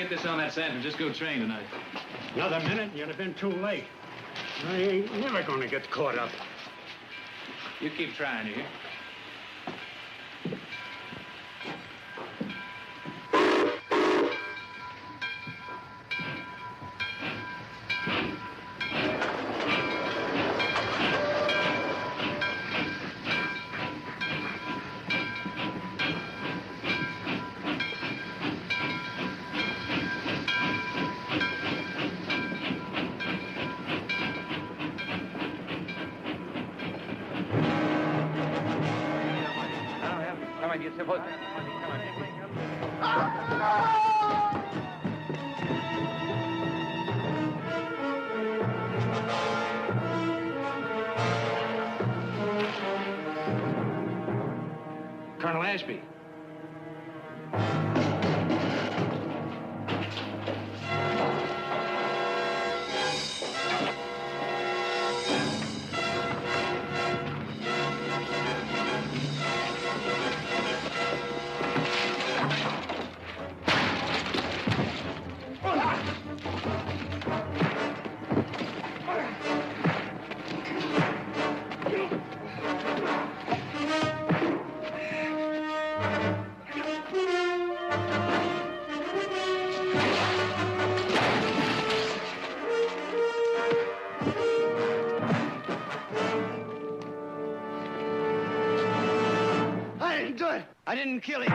get this on that San Francisco train tonight. Another minute and you'd have been too late. I ain't never gonna get caught up. You keep trying, you hear? Colonel Ashby. I didn't kill him.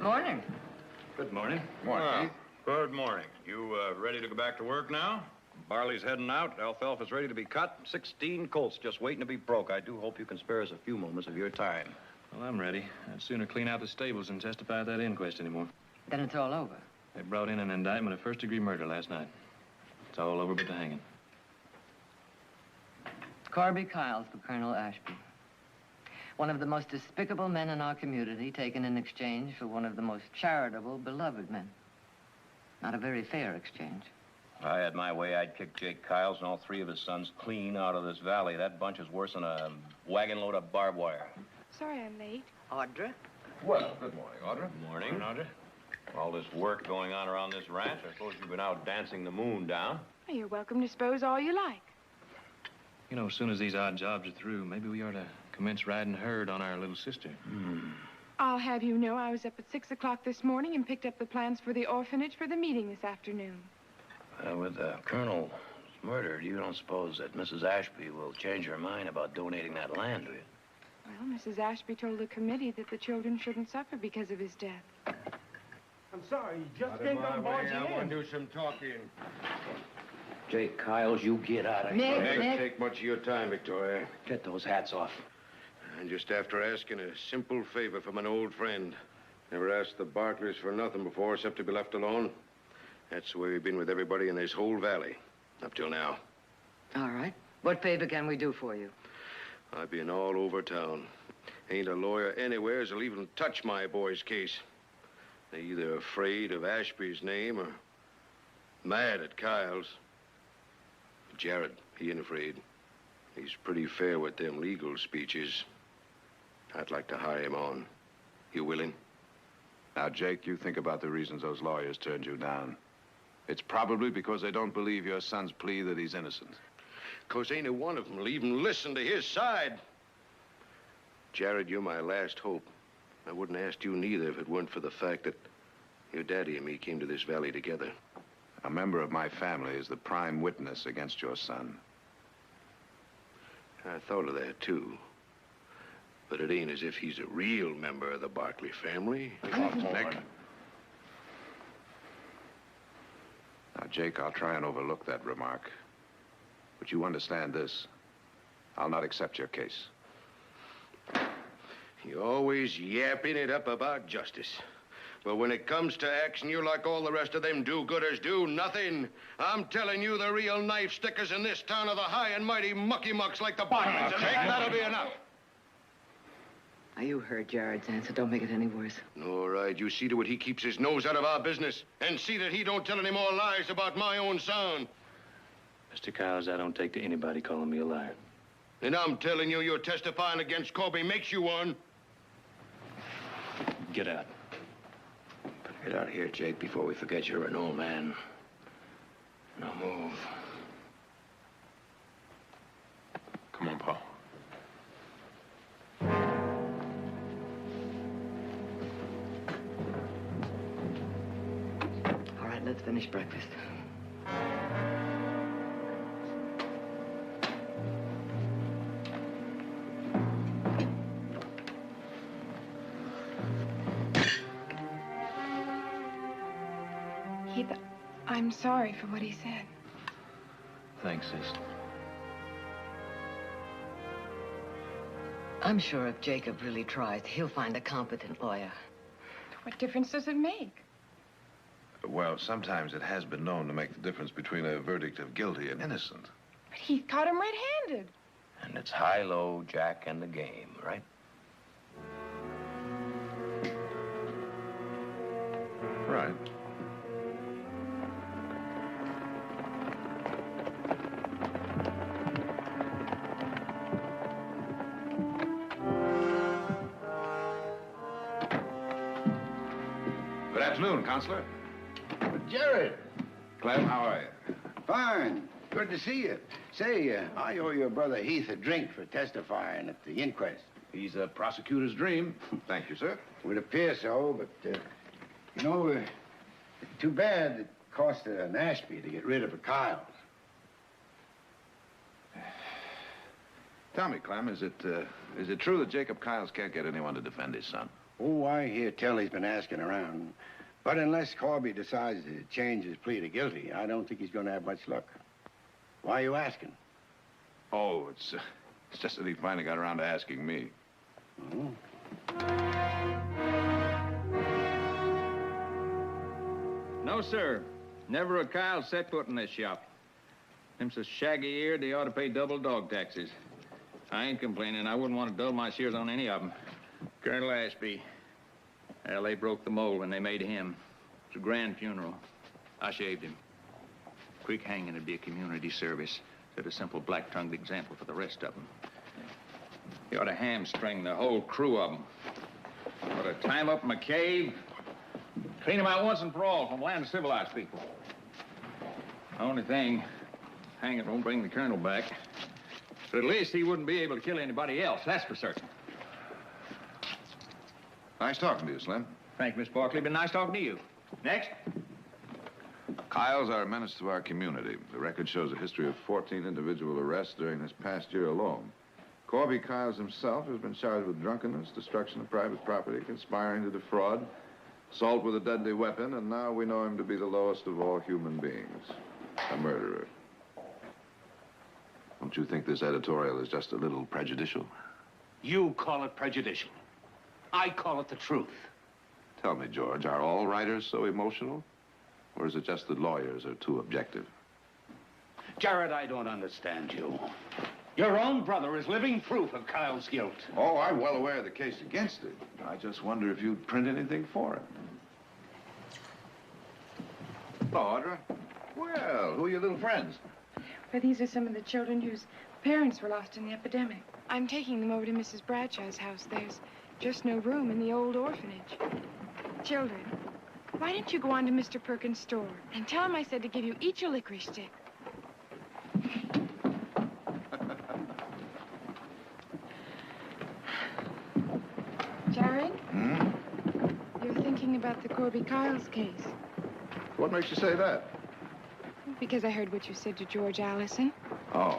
Morning. Good morning. Morning. Good morning. You ready to go back to work now? Barley's heading out. Alfalfa's ready to be cut. 16 colts just waiting to be broke. I do hope you can spare us a few moments of your time. Well, I'm ready. I'd sooner clean out the stables than testify at that inquest anymore. Then it's all over. They brought in an indictment of first-degree murder last night. It's all over but the hanging. Corby Kyles for Colonel Ashby. One of the most despicable men in our community, taken in exchange for one of the most charitable, beloved men. Not a very fair exchange. If I had my way, I'd kick Jake Kyles and all three of his sons clean out of this valley. That bunch is worse than a wagon load of barbed wire. Sorry I'm late. Audra? Well, good morning, Audra. Good morning. Audra. All this work going on around this ranch, I suppose you've been out dancing the moon down. Well, you're welcome to suppose all you like. You know, as soon as these odd jobs are through, maybe we ought to commence riding herd on our little sister. I'll have you know I was up at 6 o'clock this morning and picked up the plans for the orphanage for the meeting this afternoon. With Colonel's murdered, you don't suppose that Mrs. Ashby will change her mind about donating that land, do you? Well, Mrs. Ashby told the committee that the children shouldn't suffer because of his death. I'm sorry, you just came down barging in. I want to do some talking. Jake Kyles, you get out of here. It doesn't take much of your time, Victoria. Get those hats off. And just after asking a simple favor from an old friend. Never asked the Barkleys for nothing before except to be left alone. That's the way we've been with everybody in this whole valley, up till now. All right. What favor can we do for you? I've been all over town. Ain't a lawyer anywhere that'll even touch my boy's case. They're either afraid of Ashby's name or mad at Kyles. Jared, he ain't afraid. He's pretty fair with them legal speeches. I'd like to hire him on. You willing? Now, Jake, you think about the reasons those lawyers turned you down. It's probably because they don't believe your son's plea that he's innocent. 'Cause ain't a one of them will even listen to his side. Jared, you're my last hope. I wouldn't have asked you neither if it weren't for the fact that your daddy and me came to this valley together. A member of my family is the prime witness against your son. I thought of that, too. But it ain't as if he's a real member of the Barkley family. Nick. Now, Jake, I'll try and overlook that remark. But you understand this. I'll not accept your case. You're always yapping it up about justice. But when it comes to action, you're like all the rest of them do-gooders do nothing. I'm telling you, the real knife stickers in this town are the high and mighty mucky-mucks like the Bartleys. Jake, that'll be enough. Now, you heard Jared's answer. Don't make it any worse. All right, you see to it he keeps his nose out of our business. And see that he don't tell any more lies about my own son. Mr. Cowles, I don't take to anybody calling me a liar. And I'm telling you, you're testifying against Colby makes you one. Get out. Get out of here, Jake, before we forget you're an old man. Now move. Come on, Paul. All right, let's finish breakfast. I'm sorry for what he said. Thanks, sis. I'm sure if Jacob really tries, he'll find a competent lawyer. What difference does it make? Well, sometimes it has been known to make the difference between a verdict of guilty and innocent. But he caught him red-handed. And it's high-low, Jack, and the game, right? Right. Good afternoon, Counselor. Jared. Clem, how are you? Fine. Good to see you. Say, I owe your brother Heath a drink for testifying at the inquest. He's a prosecutor's dream. Thank you, sir. Would appear so, but, you know, too bad it cost an Ashby to get rid of a Kyles. Tell me, Clem, is it true that Jacob Kyles can't get anyone to defend his son? Oh, I hear tell he's been asking around. But unless Corby decides to change his plea to guilty, I don't think he's going to have much luck. Why are you asking? Oh, it's just that he finally got around to asking me. Oh. No, sir. Never a Kyle set foot in this shop. Them so shaggy-eared, they ought to pay double dog taxes. I ain't complaining. I wouldn't want to dull my shears on any of them. Colonel Ashby. Well, they broke the mold when they made him. It was a grand funeral. I shaved him. Quick hanging would be a community service. Set a simple black-tongued example for the rest of them. You ought to hamstring the whole crew of them. Ought to tie 'em up in a cave, clean 'em out once and for all from the land of civilized people. The only thing, hanging won't bring the colonel back. But at least he wouldn't be able to kill anybody else, that's for certain. Nice talking to you, Slim. Thank you, Miss Barkley. Been nice talking to you. Next. Kyles are a menace to our community. The record shows a history of 14 individual arrests during this past year alone. Corby Kyles himself has been charged with drunkenness, destruction of private property, conspiring to defraud, assault with a deadly weapon, and now we know him to be the lowest of all human beings, a murderer. Don't you think this editorial is just a little prejudicial? You call it prejudicial. I call it the truth. Tell me, George, are all writers so emotional? Or is it just that lawyers are too objective? Jared, I don't understand you. Your own brother is living proof of Kyle's guilt. Oh, I'm well aware of the case against it. I just wonder if you'd print anything for it. Hello, Audra. Well, who are your little friends? But these are some of the children whose parents were lost in the epidemic. I'm taking them over to Mrs. Bradshaw's house. There's just no room in the old orphanage. Children, why don't you go on to Mr. Perkins' store and tell him I said to give you each a licorice stick? Jared? Hmm? about the Corby Kyles case. What makes you say that? Because I heard what you said to George Allison. Oh.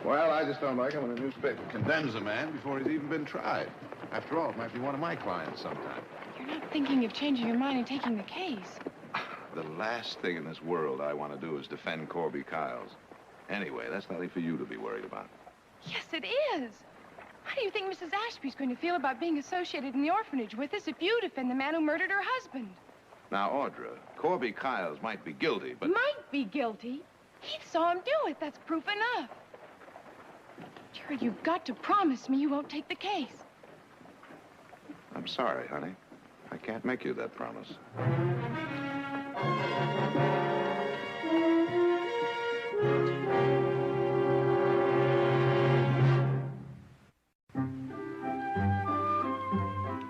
Well, I just don't like it when a newspaper condemns a man before he's even been tried. After all, it might be one of my clients sometime. You're not thinking of changing your mind and taking the case. The last thing in this world I want to do is defend Corby Kyles. Anyway, that's nothing for you to be worried about. Yes, it is. How do you think Mrs. Ashby's going to feel about being associated in the orphanage with us if you defend the man who murdered her husband? Now, Audra, Corby Kyles might be guilty, but... Might be guilty? He saw him do it. That's proof enough. Jared, you've got to promise me you won't take the case. I'm sorry, honey. I can't make you that promise.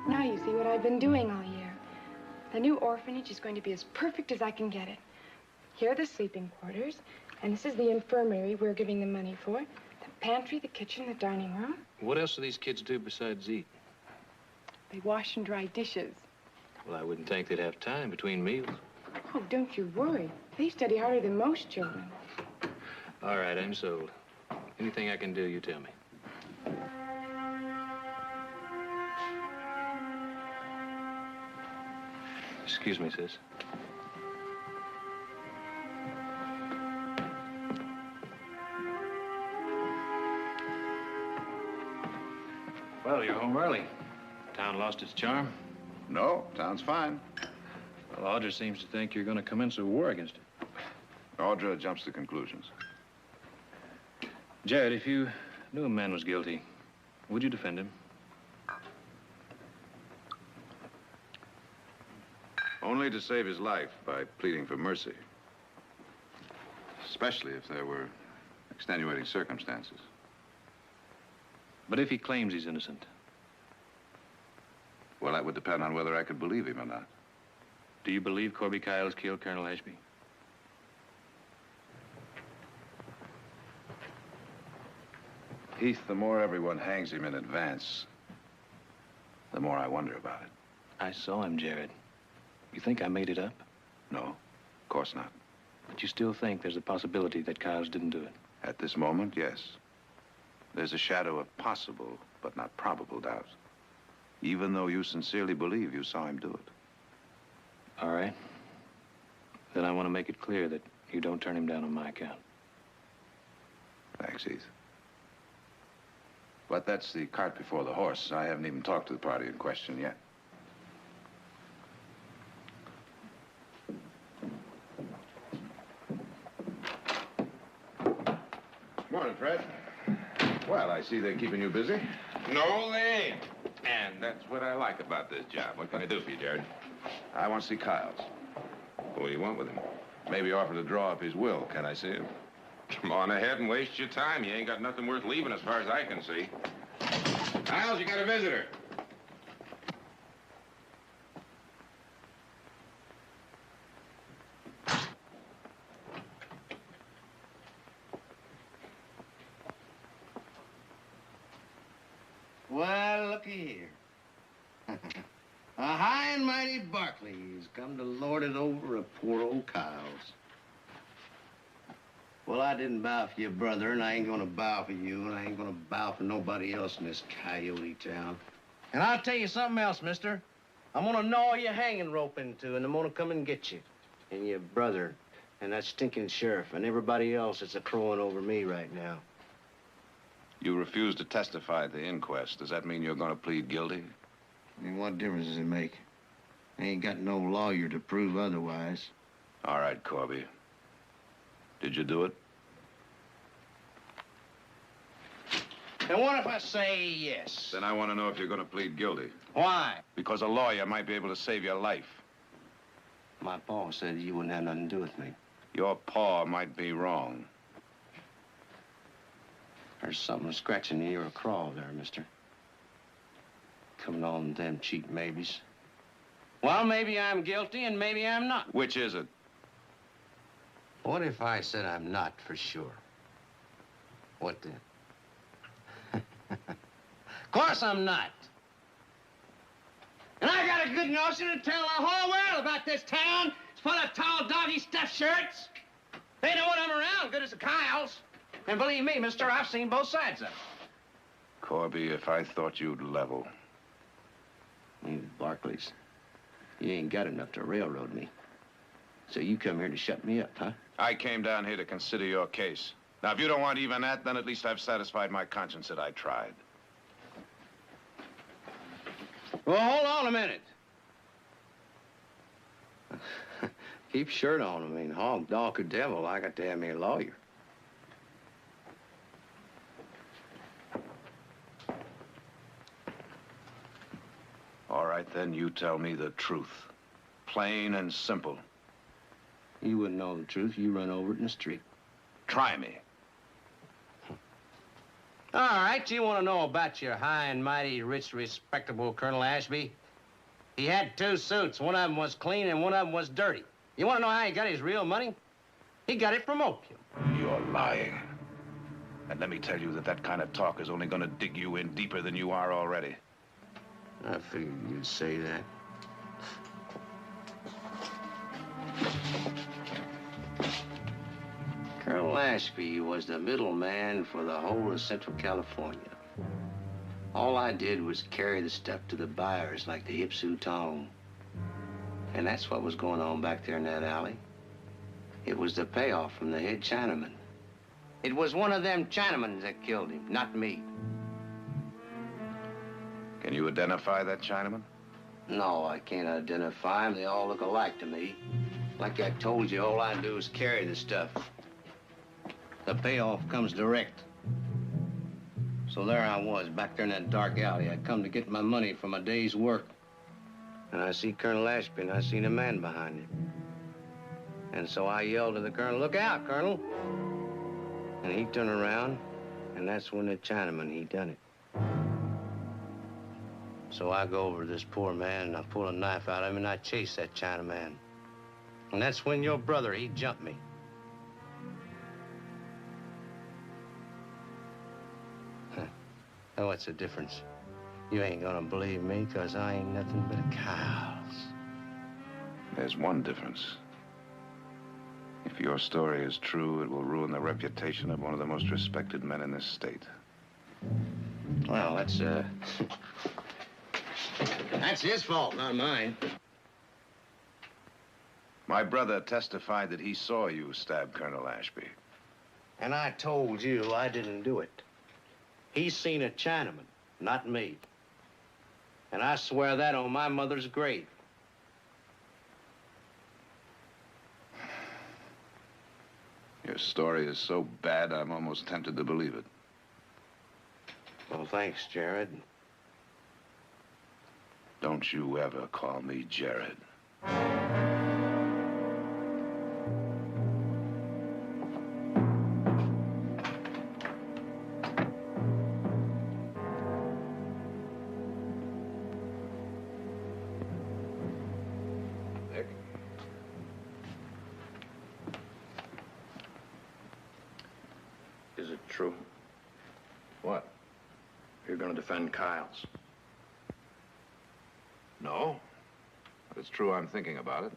Now you see what I've been doing all year. The new orphanage is going to be as perfect as I can get it. Here are the sleeping quarters, and this is the infirmary we're giving the money for. The pantry, the kitchen, the dining room. What else do these kids do besides eat? They wash and dry dishes. Well, I wouldn't think they'd have time between meals. Oh, don't you worry. They study harder than most children. All right, I'm sold. Anything I can do, you tell me. Excuse me, sis. Well, you're home early. Town lost its charm. No, town's fine. Well, Audra seems to think you're going to commence a war against it. Audra jumps to conclusions. Jared, if you knew a man was guilty, would you defend him? Only to save his life by pleading for mercy. Especially if there were extenuating circumstances. But if he claims he's innocent? Well, that would depend on whether I could believe him or not. Do you believe Corby Kyles killed Colonel Ashby? Heath, the more everyone hangs him in advance, the more I wonder about it. I saw him, Jared. You think I made it up? No, of course not. But you still think there's a possibility that Kyles didn't do it? At this moment, yes. There's a shadow of possible, but not probable doubt. Even though you sincerely believe you saw him do it. All right. Then I want to make it clear that you don't turn him down on my account. Thanks, Heath. But that's the cart before the horse. I haven't even talked to the party in question yet. Morning, Fred. Well, I see they're keeping you busy. No, they ain't. And that's what I like about this job. What can I do for you, Jared? I want to see Kyles. What do you want with him? Maybe offer to draw up his will. Can I see him? Come on ahead and waste your time. You ain't got nothing worth leaving as far as I can see. Kyles, you got a visitor. Well, looky here. A high and mighty Barkley has come to lord it over a poor old Kyles. Well, I didn't bow for your brother, and I ain't gonna bow for you, and I ain't gonna bow for nobody else in this coyote town. And I'll tell you something else, mister. I'm gonna gnaw your hanging rope into, and I'm gonna come and get you. And your brother, and that stinking sheriff, and everybody else that's a-crowing over me right now. You refuse to testify at the inquest. Does that mean you're going to plead guilty? I mean, what difference does it make? I ain't got no lawyer to prove otherwise. All right, Corby. Did you do it? And what if I say yes? Then I want to know if you're going to plead guilty. Why? Because a lawyer might be able to save your life. My pa said you wouldn't have nothing to do with me. Your paw might be wrong. There's something scratching the ear of crawl there, mister. Coming on them cheap maybes. Well, maybe I'm guilty and maybe I'm not. Which is it? What if I said I'm not for sure? What then? Of course I'm not. And I gotta got a good notion to tell the whole world about this town. It's full of tall, doggy stuffed shirts. They know what I'm around, good as the Kyles. And believe me, mister, I've seen both sides of it. Corby, if I thought you'd level. You Barclays, you ain't got enough to railroad me. So you come here to shut me up, huh? I came down here to consider your case. Now, if you don't want even that, then at least I've satisfied my conscience that I tried. Well, hold on a minute. Keep shirt on. I mean, hog, dog, or devil, I got to have me a lawyer. All right, then, you tell me the truth. Plain and simple. You wouldn't know the truth. You run over it in the street. Try me. All right, you want to know about your high and mighty, rich, respectable Colonel Ashby? He had 2 suits. One of them was clean and one of them was dirty. You want to know how he got his real money? He got it from opium. You're lying. And let me tell you that that kind of talk is only going to dig you in deeper than you are already. I figured you'd say that. Colonel Ashby was the middleman for the whole of Central California. All I did was carry the stuff to the buyers like the Ipsu Tong. And that's what was going on back there in that alley. It was the payoff from the head Chinaman. It was one of them Chinamans that killed him, not me. Can you identify that Chinaman? No, I can't identify them. They all look alike to me. Like I told you, all I do is carry the stuff. The payoff comes direct. So there I was, back there in that dark alley. I'd come to get my money for my day's work. And I see Colonel Ashby, and I seen a man behind him. And so I yelled to the Colonel, "Look out, Colonel!" And he turned around, and that's when the Chinaman, he done it. So I go over to this poor man, and I pull a knife out of him, and I chase that Chinaman. And that's when your brother, he jumped me. Oh, what's the difference? You ain't gonna believe me, 'cause I ain't nothing but a Kyles. There's one difference. If your story is true, it will ruin the reputation of one of the most respected men in this state. Well, that's that's his fault, not mine. My brother testified that he saw you stab Colonel Ashby. And I told you I didn't do it. He's seen a Chinaman, not me. And I swear that on my mother's grave. Your story is so bad, I'm almost tempted to believe it. Well, thanks, Jared. Don't you ever call me Jared. Nick? Is it true? What? You're gonna defend Kyles? No. But it's true I'm thinking about it.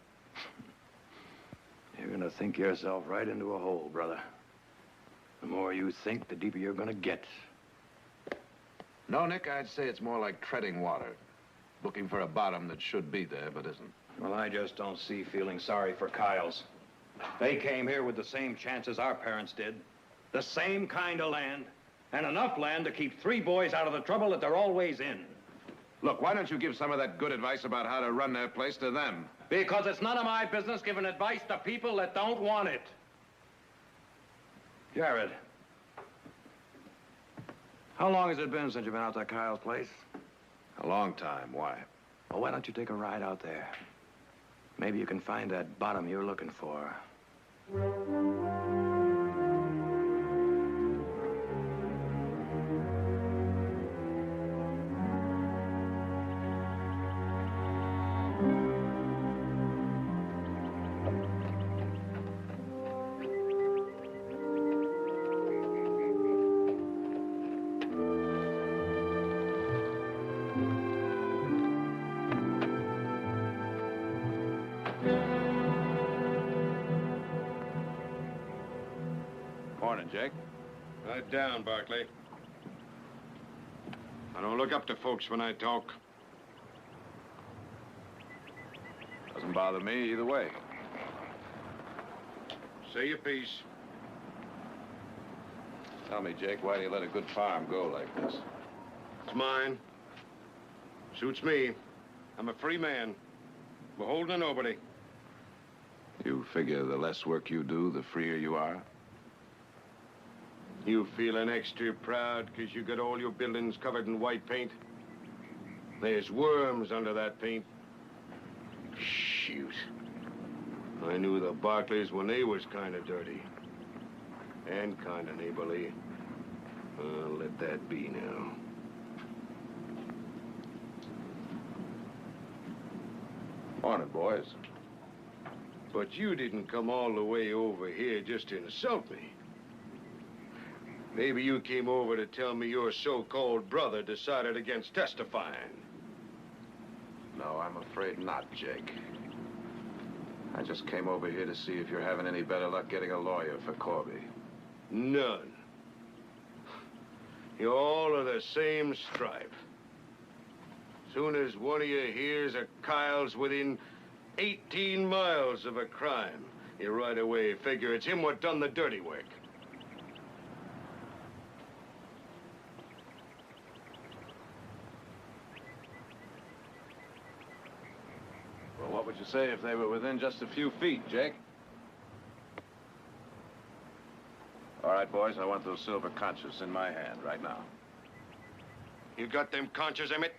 You're gonna think yourself right into a hole, brother. The more you think, the deeper you're gonna get. No, Nick, I'd say it's more like treading water. Looking for a bottom that should be there, but isn't. Well, I just don't see feeling sorry for Kyles. They came here with the same chances our parents did. The same kind of land. And enough land to keep 3 boys out of the trouble that they're always in. Look, why don't you give some of that good advice about how to run their place to them? Because it's none of my business giving advice to people that don't want it. Jared, how long has it been since you've been out to Kyle's place? A long time. Why? Well, why don't you take a ride out there? Maybe you can find that bottom you're looking for. morning, Jake. Right down, Barkley. I don't look up to folks when I talk. Doesn't bother me either way. Say your piece. Tell me, Jake, why do you let a good farm go like this? It's mine. Suits me. I'm a free man. Beholden to nobody. You figure the less work you do, the freer you are? You feeling extra proud because you got all your buildings covered in white paint? There's worms under that paint. Shoot. I knew the Barkleys when they was kind of dirty. And kind of neighborly. Let that be now. Morning, boys. But you didn't come all the way over here just to insult me. Maybe you came over to tell me your so-called brother decided against testifying. No, I'm afraid not, Jake. I just came over here to see if you're having any better luck getting a lawyer for Corby. None. You all are the same stripe. Soon as one of you hears a Kyle's within 18 miles of a crime, you right away figure it's him what done the dirty work. Well, what would you say if they were within just a few feet, Jake? All right, boys, I want those silver conchas in my hand right now. You got them conchas, Emmett?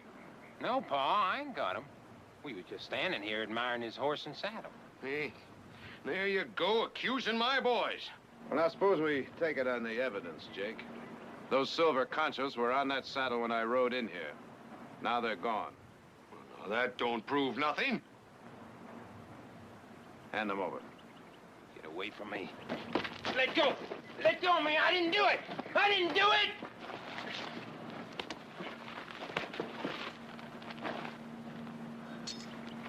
No, Pa, I ain't got him. We were just standing here admiring his horse and saddle. Hey, there you go, accusing my boys. Well, now, suppose we take it on the evidence, Jake. Those silver conchas were on that saddle when I rode in here. Now they're gone. Well, now, that don't prove nothing. Hand them over. Get away from me. Let go! Let go of me! I didn't do it! I didn't do it!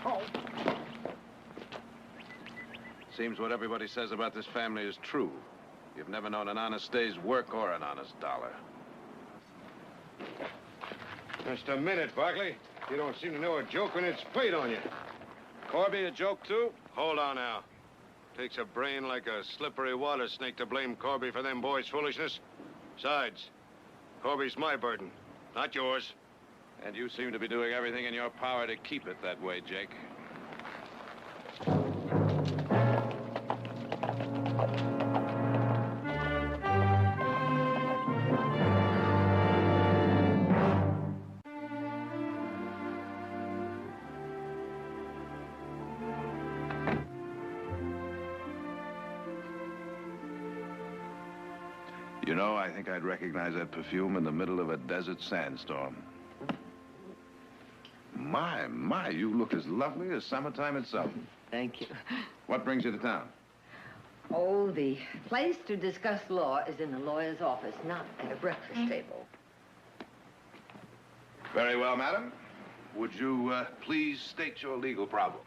Oh. Seems what everybody says about this family is true. You've never known an honest day's work or an honest dollar. Just a minute, Barkley. You don't seem to know a joke when it's played on you. Corby a joke, too? Hold on now. Takes a brain like a slippery water snake to blame Corby for them boys' foolishness. Besides, Corby's my burden, not yours. And you seem to be doing everything in your power to keep it that way, Jake. You know, I think I'd recognize that perfume in the middle of a desert sandstorm. My, you look as lovely as summertime itself. Thank you. What brings you to town? Oh, the place to discuss law is in the lawyer's office, not at a breakfast table. Very well, madam. Would you please state your legal problem?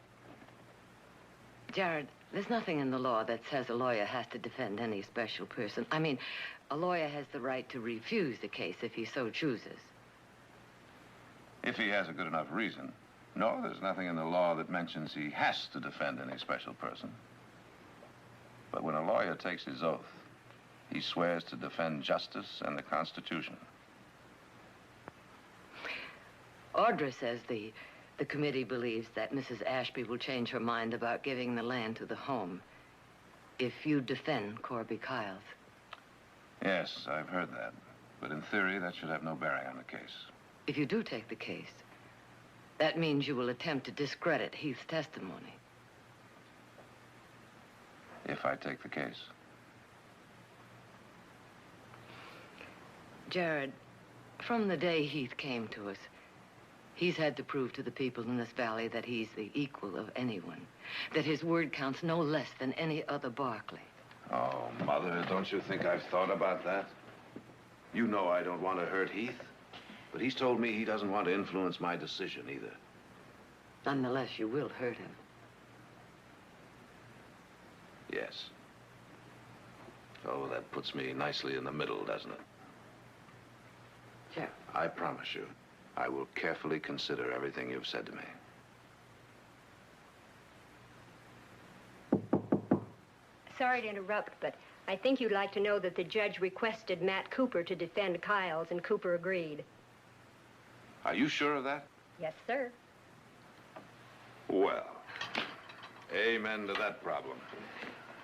Jared, there's nothing in the law that says a lawyer has to defend any special person. I mean, a lawyer has the right to refuse the case if he so chooses. If he has a good enough reason. No, there's nothing in the law that mentions he has to defend any special person. But when a lawyer takes his oath, he swears to defend justice and the Constitution. Audra says the committee believes that Mrs. Ashby will change her mind about giving the land to the home if you defend Corby Kyles. Yes, I've heard that. But in theory, that should have no bearing on the case. If you do take the case, that means you will attempt to discredit Heath's testimony. If I take the case. Jared, from the day Heath came to us, he's had to prove to the people in this valley that he's the equal of anyone, that his word counts no less than any other Barkley. Oh, Mother, don't you think I've thought about that? You know I don't want to hurt Heath, but he's told me he doesn't want to influence my decision either. Nonetheless, you will hurt him. Yes. So that puts me nicely in the middle, doesn't it? Sure. I promise you, I will carefully consider everything you've said to me. Sorry to interrupt, but I think you'd like to know that the judge requested Matt Cooper to defend Kyles, and Cooper agreed. Are you sure of that? Yes, sir. Well, amen to that problem.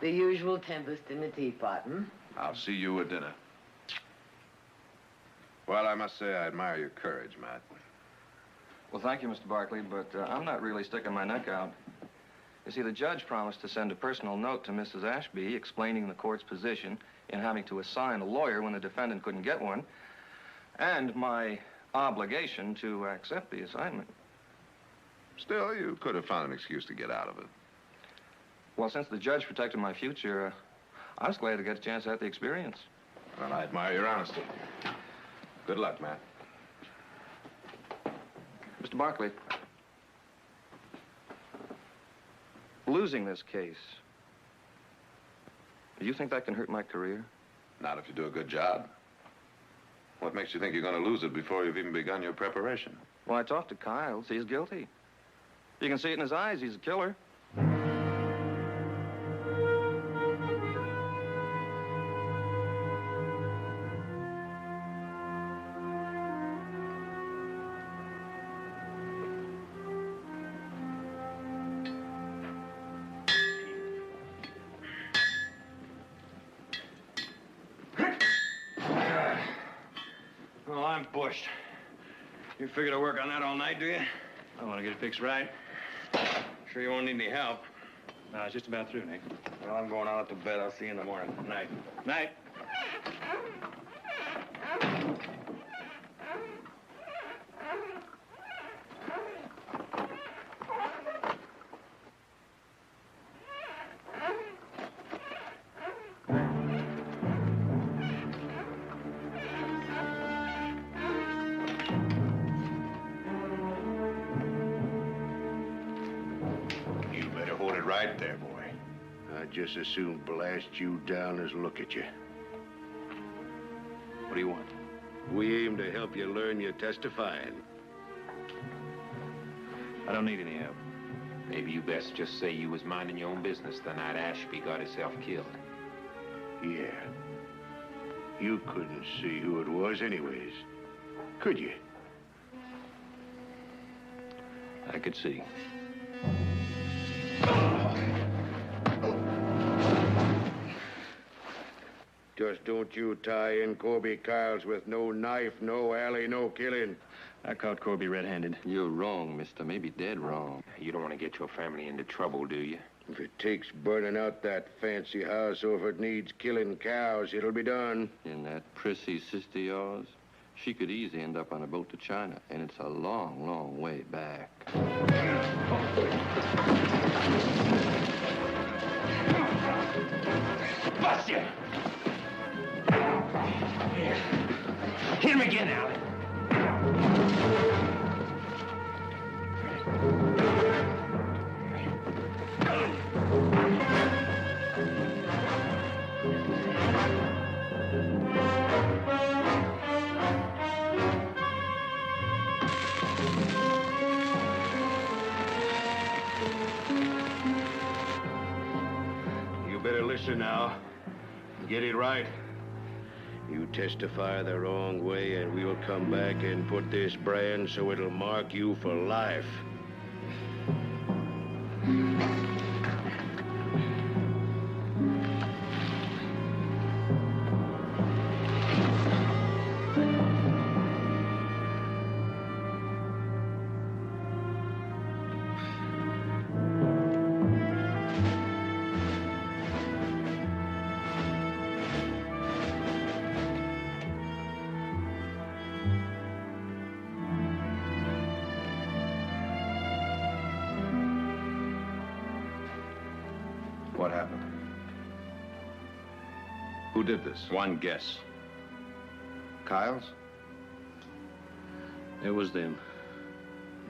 The usual tempest in the teapot, hmm? I'll see you at dinner. Well, I must say I admire your courage, Matt. Well, thank you, Mr. Barkley, but I'm not really sticking my neck out. You see, the judge promised to send a personal note to Mrs. Ashby explaining the court's position in having to assign a lawyer when the defendant couldn't get one, and my obligation to accept the assignment. Still, you could have found an excuse to get out of it. Well, since the judge protected my future, I was glad to get a chance at the experience. Well, I admire your honesty. Good luck, Matt. Mr. Barkley, losing this case, do you think that can hurt my career? Not if you do a good job. What makes you think you're going to lose it before you've even begun your preparation? Well, I talked to Kyles. He's guilty. You can see it in his eyes. He's a killer. Well, I'm bushed. You figure to work on that all night, do you? I want to get it fixed right. Sure you won't need any help. No, it's just about through, Nick. Well, I'm going out to bed. I'll see you in the morning. Night. Night. You better hold it right there, boy. I'd just as soon blast you down as look at you. What do you want? We aim to help you learn your testifying. I don't need any help. Maybe you best just say you was minding your own business the night Ashby got himself killed. Yeah. You couldn't see who it was anyways, could you? I could see. Just don't you tie in Corby Kyles with no knife, no alley, no killing. I caught Corby red-handed. You're wrong, mister. Maybe dead wrong. You don't want to get your family into trouble, do you? If it takes burning out that fancy house or if it needs killing cows, it'll be done. And that prissy sister of yours, she could easily end up on a boat to China, and it's a long, long way back. Bust you! Hit him again, Allie. You better listen now. Get it right. You testify the wrong way, and we'll come back and put this brand so it'll mark you for life. What happened? Who did this? One guess. Kyles? It was them.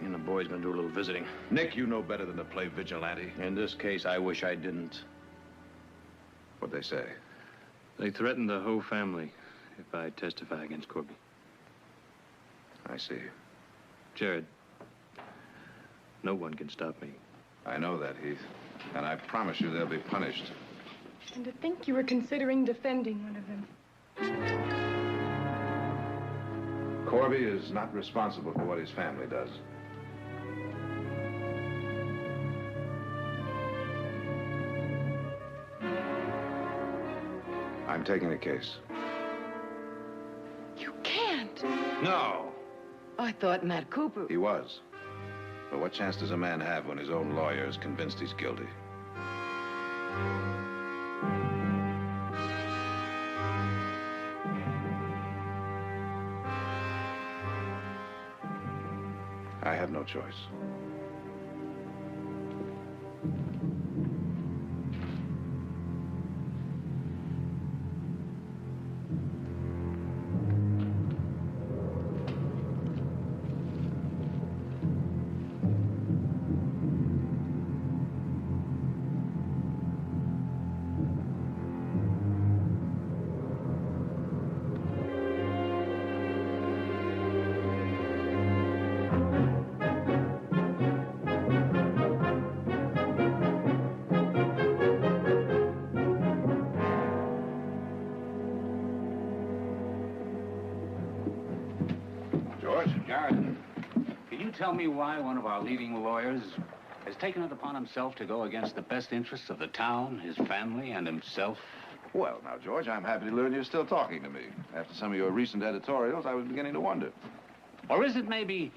Me and the boys gonna do a little visiting. Nick, you know better than to play vigilante. In this case, I wish I didn't. What'd they say? They threatened the whole family if I testify against Corby. I see. Jared, no one can stop me. I know that, Heath. And I promise you they'll be punished. And to think you were considering defending one of them. Corby is not responsible for what his family does. I'm taking the case. You can't. No! I thought Matt Cooper... He was. But what chance does a man have when his own lawyer is convinced he's guilty? I have no choice. Tell me why one of our leading lawyers has taken it upon himself to go against the best interests of the town, his family, and himself? Well, now, George, I'm happy to learn you're still talking to me. After some of your recent editorials, I was beginning to wonder. Or is it maybe,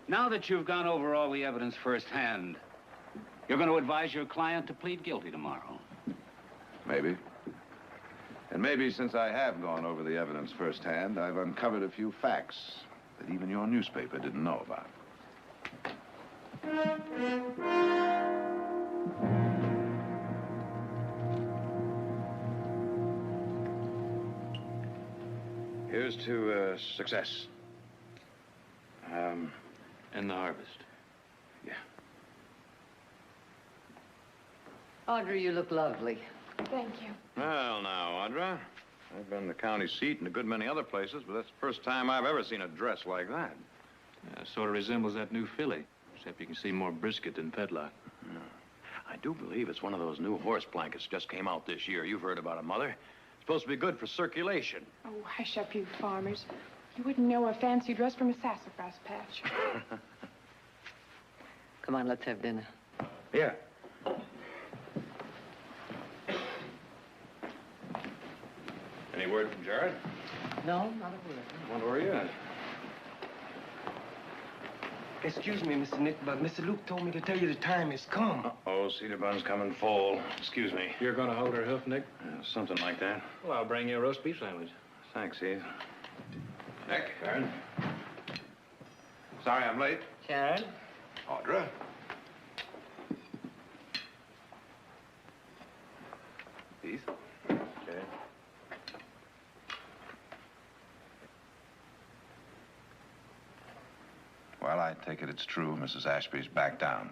now that you've gone over all the evidence firsthand, you're going to advise your client to plead guilty tomorrow? Maybe. And maybe since I have gone over the evidence firsthand, I've uncovered a few facts that even your newspaper didn't know about. Here's to success. In the harvest. Yeah. Audrey, you look lovely. Thank you. Well, now, Audra, I've been in the county seat and a good many other places, but that's the first time I've ever seen a dress like that. Sort of resembles that new filly, except you can see more brisket than fetlock. Yeah. I do believe it's one of those new horse blankets just came out this year. You've heard about it, Mother. It's supposed to be good for circulation. Oh, hush up, you farmers. You wouldn't know a fancy dress from a sassafras patch. Come on, let's have dinner. Yeah. Any word from Jared? No, not a word. Wonder where he is. Excuse me, Mr. Nick, but Mr. Luke told me to tell you the time has come. Oh, Cedar Bun's coming full. Excuse me. You're going to hold her hoof, Nick? Something like that. Well, I'll bring you a roast beef sandwich. Thanks, Heath. Nick, Karen. Sorry I'm late. Sharon? Audra. Heath. Okay. Well, I take it it's true. Mrs. Ashby's back down.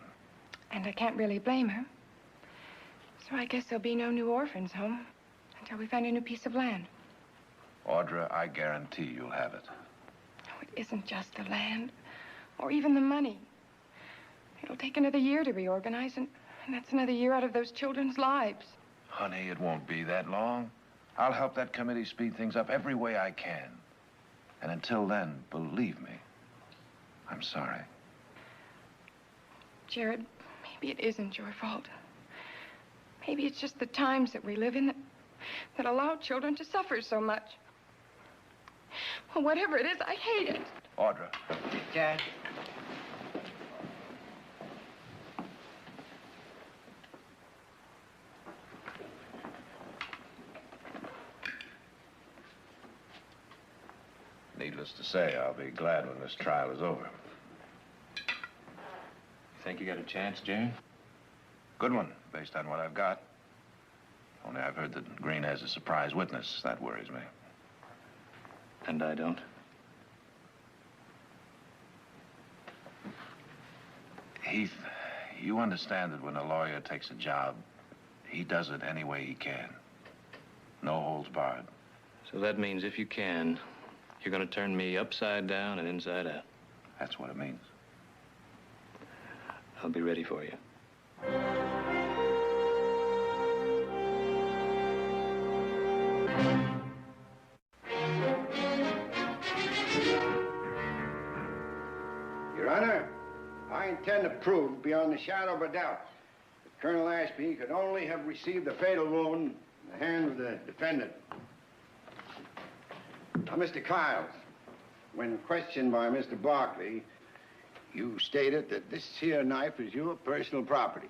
And I can't really blame her. So I guess there'll be no new orphans home until we find a new piece of land. Audra, I guarantee you'll have it. No, it isn't just the land or even the money. It'll take another year to reorganize, and that's another year out of those children's lives. Honey, it won't be that long. I'll help that committee speed things up every way I can. And until then, believe me, I'm sorry. Jared, maybe it isn't your fault. Maybe it's just the times that we live in that allow children to suffer so much. Well, whatever it is, I hate it. Audra. Jared. Needless to say, I'll be glad when this trial is over. You think you got a chance, Jane? Good one, based on what I've got. Only I've heard that Green has a surprise witness. That worries me. And I don't. Heath, you understand that when a lawyer takes a job, he does it any way he can. No holds barred. So that means if you can, you're going to turn me upside down and inside out. That's what it means. I'll be ready for you. Your Honor, I intend to prove beyond the shadow of a doubt that Colonel Ashby could only have received the fatal wound in the hand of the defendant. Now, Mr. Kiles, when questioned by Mr. Barkley, you stated that this here knife is your personal property.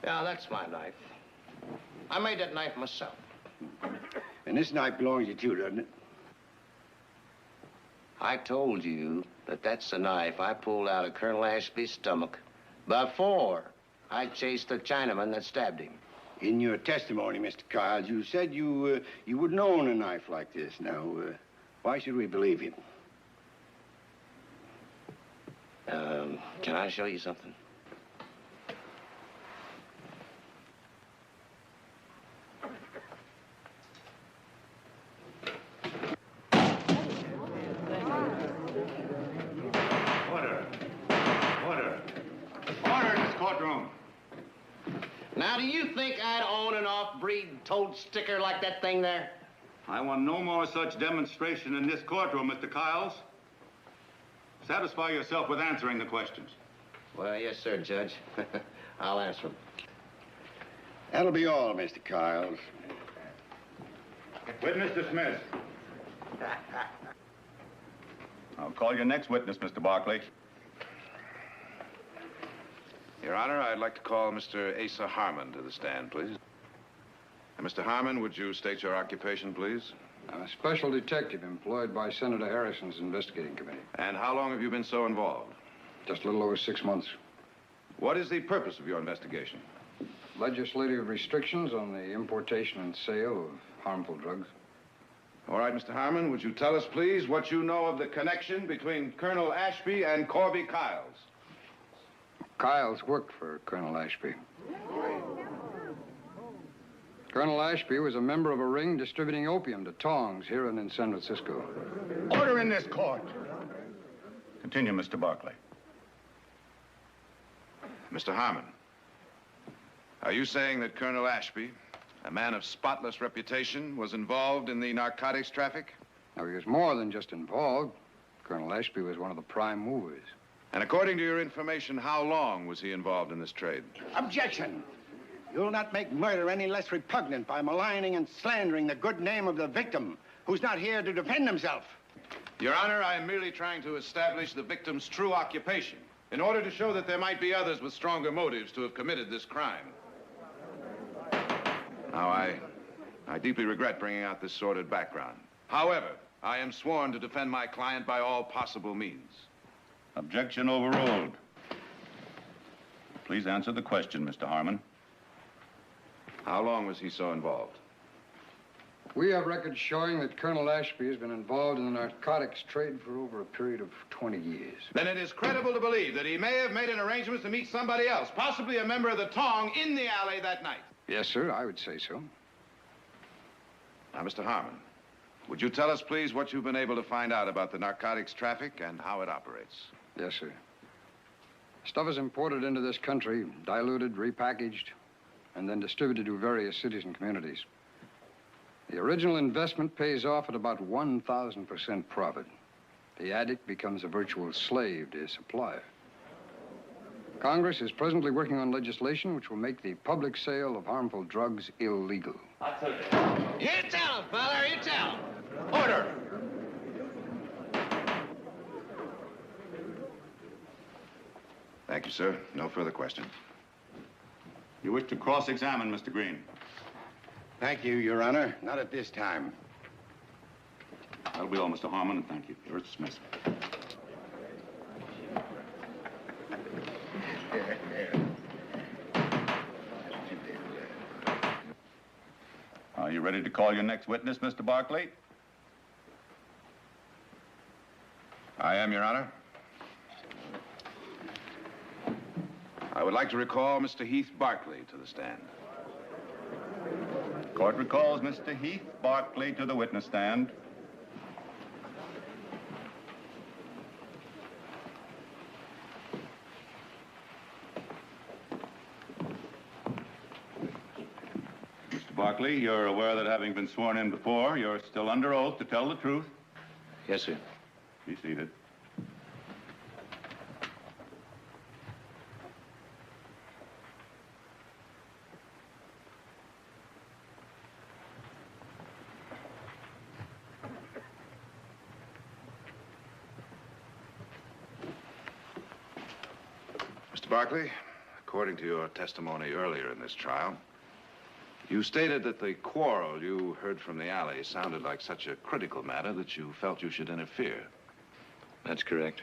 Yeah, that's my knife. I made that knife myself. And this knife belongs to you, too, doesn't it? I told you that that's the knife I pulled out of Colonel Ashby's stomach before I chased the Chinaman that stabbed him. In your testimony, Mr. Kiles, you said you wouldn't own a knife like this. Now, why should we believe you? Can I show you something? Order. Order. Order in this courtroom. Now, do you think I'd own an off-breed toad sticker like that thing there? I want no more such demonstration in this courtroom, Mr. Kiles. Satisfy yourself with answering the questions. Well, yes, sir, Judge. I'll answer them. That'll be all, Mr. Kiles. Witness dismissed. I'll call your next witness, Mr. Barkley. Your Honor, I'd like to call Mr. Asa Harmon to the stand, please. And Mr. Harmon, would you state your occupation, please? I'm a special detective employed by Senator Harrison's investigating committee. And how long have you been so involved? Just a little over 6 months. What is the purpose of your investigation? Legislative restrictions on the importation and sale of harmful drugs. All right, Mr. Harmon, would you tell us, please, what you know of the connection between Colonel Ashby and Corby Kiles? Kiles worked for Colonel Ashby. Colonel Ashby was a member of a ring distributing opium to tongs here and in San Francisco. Order in this court. Continue, Mr. Barkley. Mr. Harmon, are you saying that Colonel Ashby, a man of spotless reputation, was involved in the narcotics traffic? Now, he was more than just involved. Colonel Ashby was one of the prime movers. And according to your information, how long was he involved in this trade? Objection! You'll not make murder any less repugnant by maligning and slandering the good name of the victim, who's not here to defend himself. Your Honor, I am merely trying to establish the victim's true occupation in order to show that there might be others with stronger motives to have committed this crime. Now, I deeply regret bringing out this sordid background. However, I am sworn to defend my client by all possible means. Objection overruled. Please answer the question, Mr. Harmon. How long was he so involved? We have records showing that Colonel Ashby has been involved in the narcotics trade for over a period of 20 years. Then it is credible to believe that he may have made an arrangement to meet somebody else, possibly a member of the Tong, in the alley that night. Yes, sir, I would say so. Now, Mr. Harmon, would you tell us, please, what you've been able to find out about the narcotics traffic and how it operates? Yes, sir. Stuff is imported into this country, diluted, repackaged, and then distributed to various cities and communities. The original investment pays off at about 1,000% profit. The addict becomes a virtual slave to his supplier. Congress is presently working on legislation which will make the public sale of harmful drugs illegal. You tell him, Father, you tell him. Order. Thank you, sir. No further questions. You wish to cross-examine Mr. Green? Thank you, Your Honor. Not at this time. That'll be all, Mr. Harmon, and thank you. You're dismissed. Are you ready to call your next witness, Mr. Barkley? I am, Your Honor. I would like to recall Mr. Heath Barkley to the stand. Court recalls Mr. Heath Barkley to the witness stand. Mr. Barkley, you're aware that having been sworn in before, you're still under oath to tell the truth? Yes, sir. Be seated. Mr. Barkley, according to your testimony earlier in this trial, you stated that the quarrel you heard from the alley sounded like such a critical matter that you felt you should interfere. That's correct.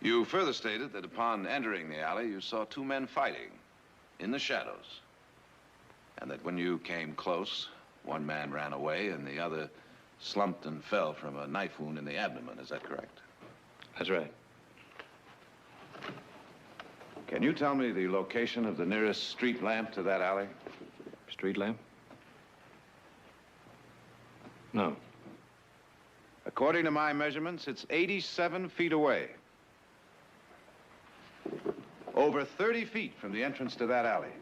You further stated that upon entering the alley, you saw two men fighting in the shadows, and that when you came close, one man ran away and the other slumped and fell from a knife wound in the abdomen. Is that correct? That's right. Can you tell me the location of the nearest street lamp to that alley? Street lamp? No. According to my measurements, it's 87 feet away. Over 30 feet from the entrance to that alley.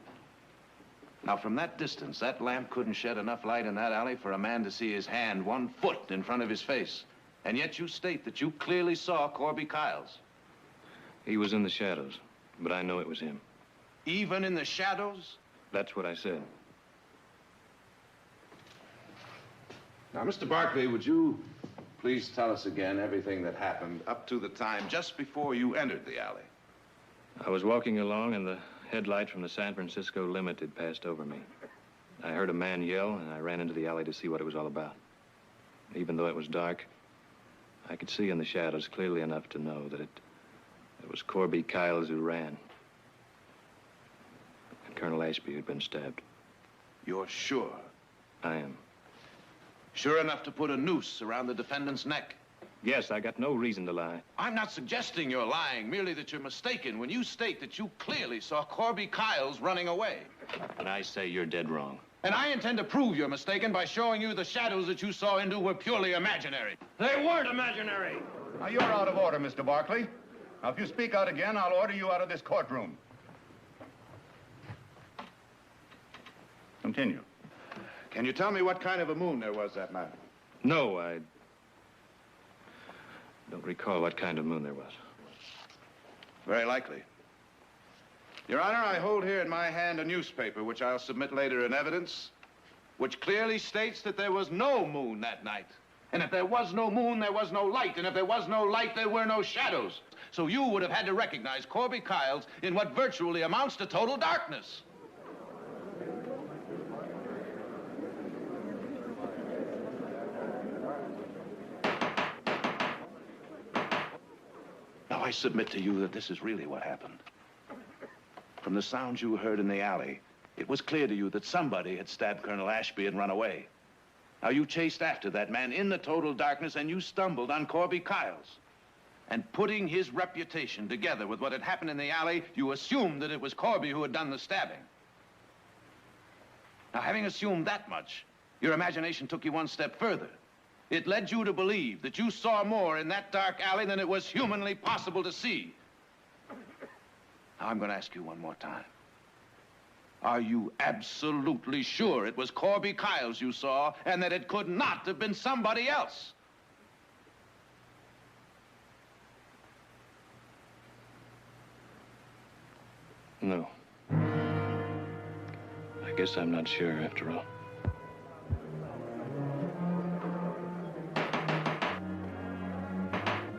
Now, from that distance, that lamp couldn't shed enough light in that alley for a man to see his hand 1 foot in front of his face. And yet you state that you clearly saw Corby Kiles. He was in the shadows, but I know it was him. Even in the shadows? That's what I said. Now, Mr. Barkley, would you please tell us again everything that happened up to the time just before you entered the alley? I was walking along and the headlight from the San Francisco Limited passed over me. I heard a man yell and I ran into the alley to see what it was all about. Even though it was dark, I could see in the shadows clearly enough to know that it was Corby Kiles who ran. And Colonel Ashby who'd been stabbed. You're sure? I am. Sure enough to put a noose around the defendant's neck? Yes, I got no reason to lie. I'm not suggesting you're lying, merely that you're mistaken when you state that you clearly saw Corby Kiles running away. And I say you're dead wrong. And I intend to prove you're mistaken by showing you the shadows that you saw into were purely imaginary. They weren't imaginary. Now, you're out of order, Mr. Barkley. Now, if you speak out again, I'll order you out of this courtroom. Continue. Can you tell me what kind of a moon there was that night? No, I don't recall what kind of moon there was. Very likely. Your Honor, I hold here in my hand a newspaper, which I'll submit later in evidence, which clearly states that there was no moon that night. And if there was no moon, there was no light. And if there was no light, there were no shadows. So you would have had to recognize Corby Kiles in what virtually amounts to total darkness. Now, I submit to you that this is really what happened. From the sounds you heard in the alley, it was clear to you that somebody had stabbed Colonel Ashby and run away. Now, you chased after that man in the total darkness, and you stumbled on Corby Kiles. And putting his reputation together with what had happened in the alley, you assumed that it was Corby who had done the stabbing. Now, having assumed that much, your imagination took you one step further. It led you to believe that you saw more in that dark alley than it was humanly possible to see. Now, I'm going to ask you one more time. Are you absolutely sure it was Corby Kiles you saw and that it could not have been somebody else? No. I guess I'm not sure after all.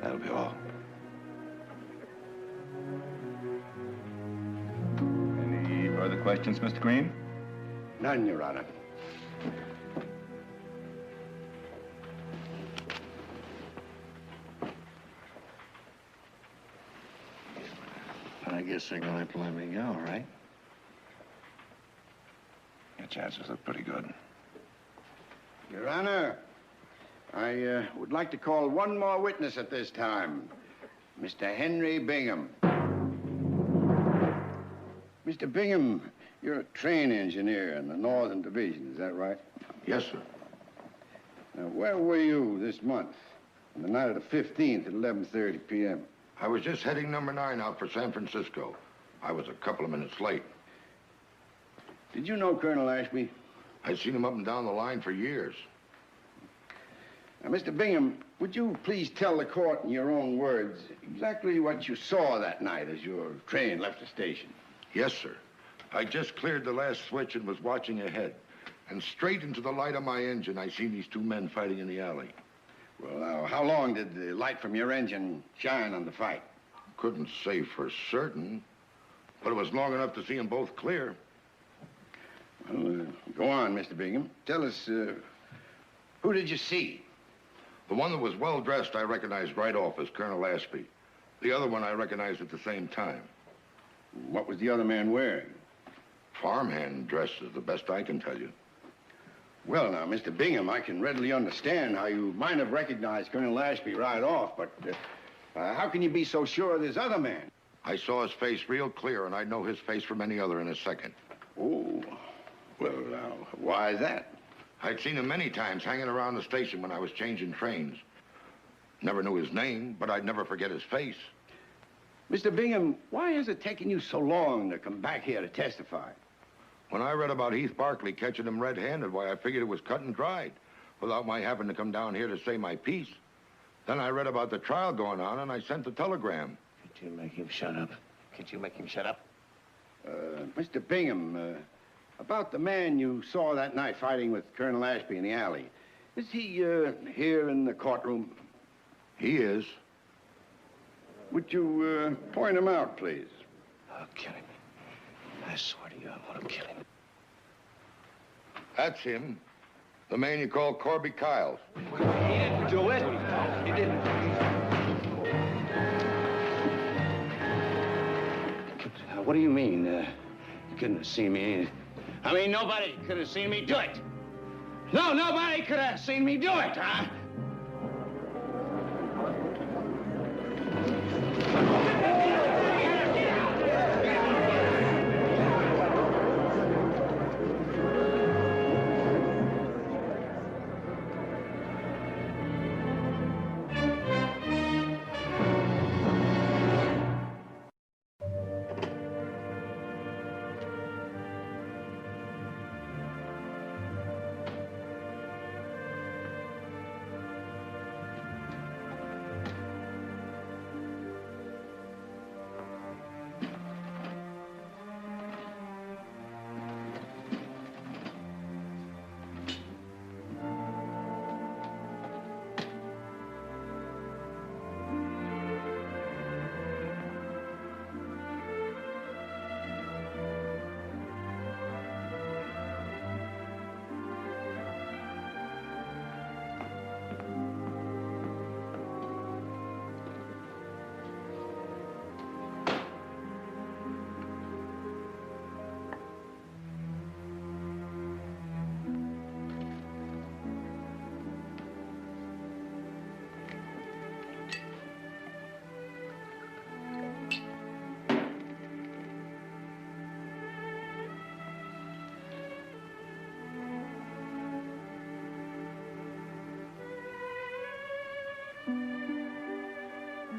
That'll be all. Any further questions, Mr. Green? None, Your Honor. I guess they're gonna have to let me go, right? Your chances look pretty good. Your Honor, I would like to call one more witness at this time. Mr. Henry Bingham. Mr. Bingham, You're a train engineer in the Northern Division, is that right? Yes, sir. Now, where were you this month? On the night of the 15th at 11:30 p.m.? I was just heading number 9 out for San Francisco. I was a couple of minutes late. Did you know Colonel Ashby? I'd seen him up and down the line for years. Now, Mr. Bingham, would you please tell the court in your own words exactly what you saw that night as your train left the station? Yes, sir. I just cleared the last switch and was watching ahead. And straight into the light of my engine, I seen these two men fighting in the alley. Well, now, how long did the light from your engine shine on the fight? Couldn't say for certain, but it was long enough to see them both clear. Well, go on, Mr. Bingham. Tell us, who did you see? The one that was well-dressed I recognized right off as Colonel Ashby. The other one I recognized at the same time. What was the other man wearing? Farmhand dress is the best I can tell you. Well, now, Mr. Bingham, I can readily understand how you might have recognized Colonel Ashby right off, but how can you be so sure of this other man? I saw his face real clear, and I'd know his face from any other in a second. Oh, well, now, why is that? I'd seen him many times hanging around the station when I was changing trains. Never knew his name, but I'd never forget his face. Mr. Bingham, why has it taken you so long to come back here to testify? When I read about Heath Barkley catching him red-handed, why, I figured it was cut and dried, without my having to come down here to say my piece. Then I read about the trial going on, and I sent the telegram. Can't you make him shut up? Can't you make him shut up? Mr. Bingham, about the man you saw that night fighting with Colonel Ashby in the alley, is he here in the courtroom? He is. Would you point him out, please? I'll kill him. I swear to you, I want to kill him. That's him. The man you call Corby Kyles. He didn't do it. He didn't. What do you mean? You couldn't have seen me? I mean, nobody could have seen me do it. No, nobody could have seen me do it, huh?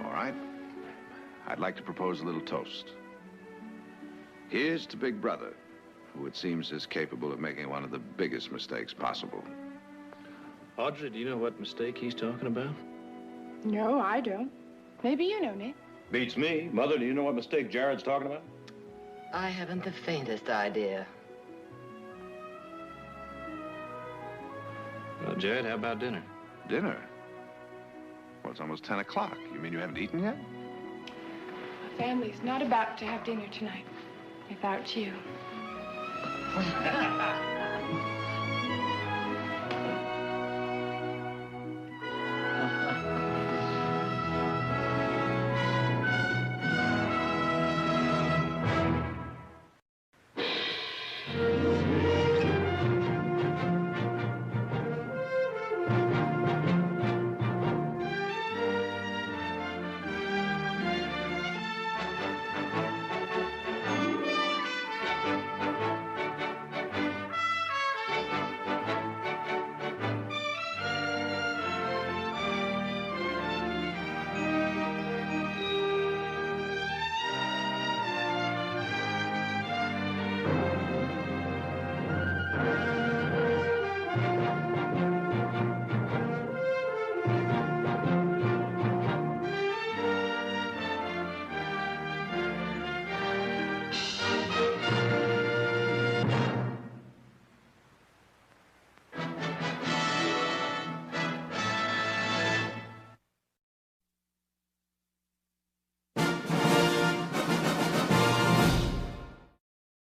All right. I'd like to propose a little toast. Here's to Big Brother, who it seems is capable of making one of the biggest mistakes possible. Audrey, do you know what mistake he's talking about? No, I don't. Maybe you know, Nick. Beats me. Mother, do you know what mistake Jared's talking about? I haven't the faintest idea. Well, Jared, how about dinner? Dinner? Well, it's almost 10 o'clock. You mean you haven't eaten yet? My family's not about to have dinner tonight without you.